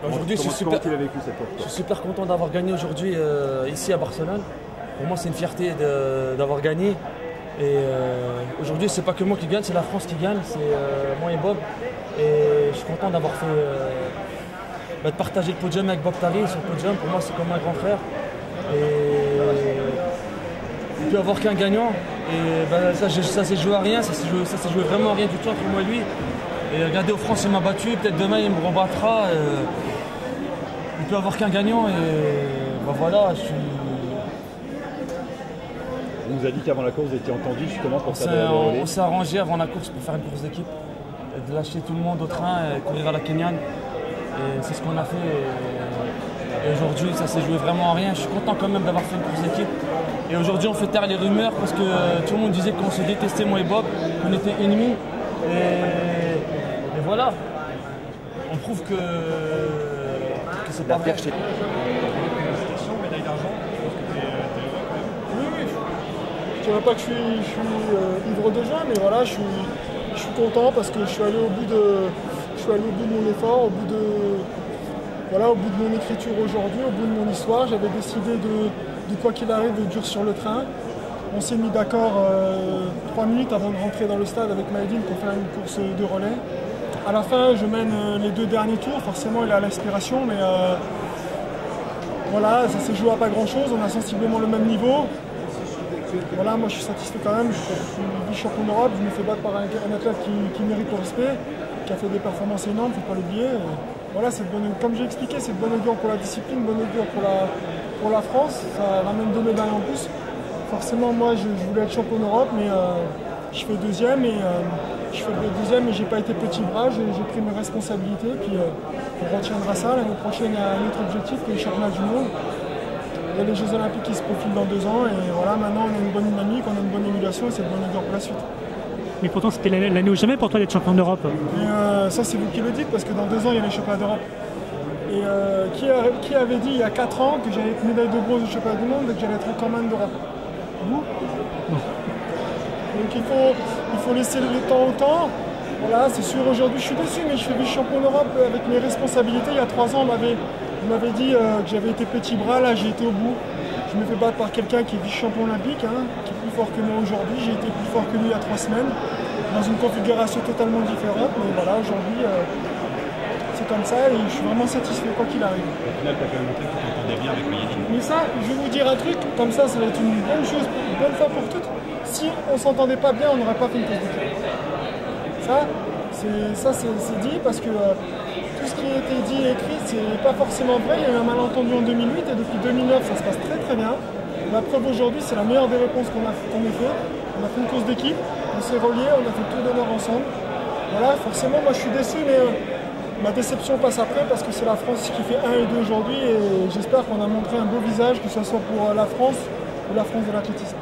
Aujourd'hui, je suis super content d'avoir gagné aujourd'hui ici à Barcelone. Pour moi, c'est une fierté d'avoir gagné. Et aujourd'hui, c'est pas que moi qui gagne, c'est la France qui gagne, c'est moi et Bob. Et je suis content d'avoir fait, de partager le podium avec Bob Tari sur le podium. Pour moi, c'est comme un grand frère. Et il ne peut y avoir qu'un gagnant. Et ça s'est joué à rien, ça s'est joué vraiment à rien du tout entre moi et lui. Et regardez, aux France, il m'a battu, peut-être demain il me rebattra. Il ne peut y avoir qu'un gagnant. Et voilà, je suis. On nous a dit qu'avant la course, vous étiez entendu justement pour faire des relais. On s'est arrangé avant la course pour faire une course d'équipe, de lâcher tout le monde au train et courir à la Kenyan. Et c'est ce qu'on a fait. Et aujourd'hui, ça s'est joué vraiment à rien. Je suis content quand même d'avoir fait une course d'équipe. Et aujourd'hui, on fait taire les rumeurs parce que tout le monde disait qu'on se détestait, moi et Bob, qu'on était ennemis. Et voilà. On prouve que c'est pas vrai. Je ne dirais pas que je suis ivre de joie, mais voilà, je suis content parce que je suis allé au bout de mon effort, au bout de mon écriture aujourd'hui, au bout de mon histoire. J'avais décidé de quoi qu'il arrive de durcir le train. On s'est mis d'accord 3 minutes avant de rentrer dans le stade avec Maïdine pour faire une course de relais. À la fin, je mène les 2 derniers tours. Forcément, il est à l'aspiration, mais voilà, ça s'est joué à pas grand-chose. On a sensiblement le même niveau. Voilà, moi je suis satisfait quand même, je suis vice-champion d'Europe, je me fais battre par un athlète qui mérite le respect, qui a fait des performances énormes, il ne faut pas l'oublier. Voilà, comme j'ai expliqué, c'est de bonne augure pour la discipline, bonne augure pour la France, ça ramène 2 médailles en plus. Forcément, moi je voulais être champion d'Europe, mais je fais deuxième et j'ai pas été petit bras, j'ai pris mes responsabilités, puis on retiendra ça. L'année prochaine, il y a un autre objectif, qui est le championnat du monde. Il y a les Jeux Olympiques qui se profilent dans 2 ans et voilà, maintenant on a une bonne dynamique, on a une bonne émulation et c'est de bonne augure pour la suite. Mais pourtant c'était l'année ou jamais pour toi d'être champion d'Europe. Ça c'est vous qui le dites parce que dans 2 ans il y a les championnats d'Europe. Et qui avait dit il y a 4 ans que j'allais être médaille de bronze au championnat du monde et que j'allais être recordman d'Europe? Vous? Non. Donc il faut laisser le temps au temps. Voilà, c'est sûr aujourd'hui je suis déçu mais je suis vice-champion d'Europe avec mes responsabilités. Il y a 3 ans on m'avait dit que j'avais été petit bras, là j'ai été au bout. Je me fais battre par quelqu'un qui est vice-champion olympique, qui est plus fort que moi aujourd'hui. J'ai été plus fort que lui il y a 3 semaines, dans une configuration totalement différente. Mais voilà, aujourd'hui, c'est comme ça et je suis vraiment satisfait quoi qu'il arrive. Au final, tu as quand même montré que tu t'entendais bien avec Maïdine. Mais ça, je vais vous dire un truc, comme ça va être une bonne chose, une bonne fois pour toutes. Si on ne s'entendait pas bien, on n'aurait pas fait une course d'équipe. Ça, c'est dit parce que tout ce qui a été dit et écrit, c'est pas forcément vrai. Il y a eu un malentendu en 2008 et depuis 2009, ça se passe très très bien. La preuve aujourd'hui, c'est la meilleure des réponses qu'on ait fait. On a fait une course d'équipe, on s'est reliés, on a fait tout d'honneur ensemble. Voilà, forcément, moi je suis déçu, mais ma déception passe après parce que c'est la France qui fait 1 et 2 aujourd'hui et j'espère qu'on a montré un beau visage, que ce soit pour la France ou la France de l'athlétisme.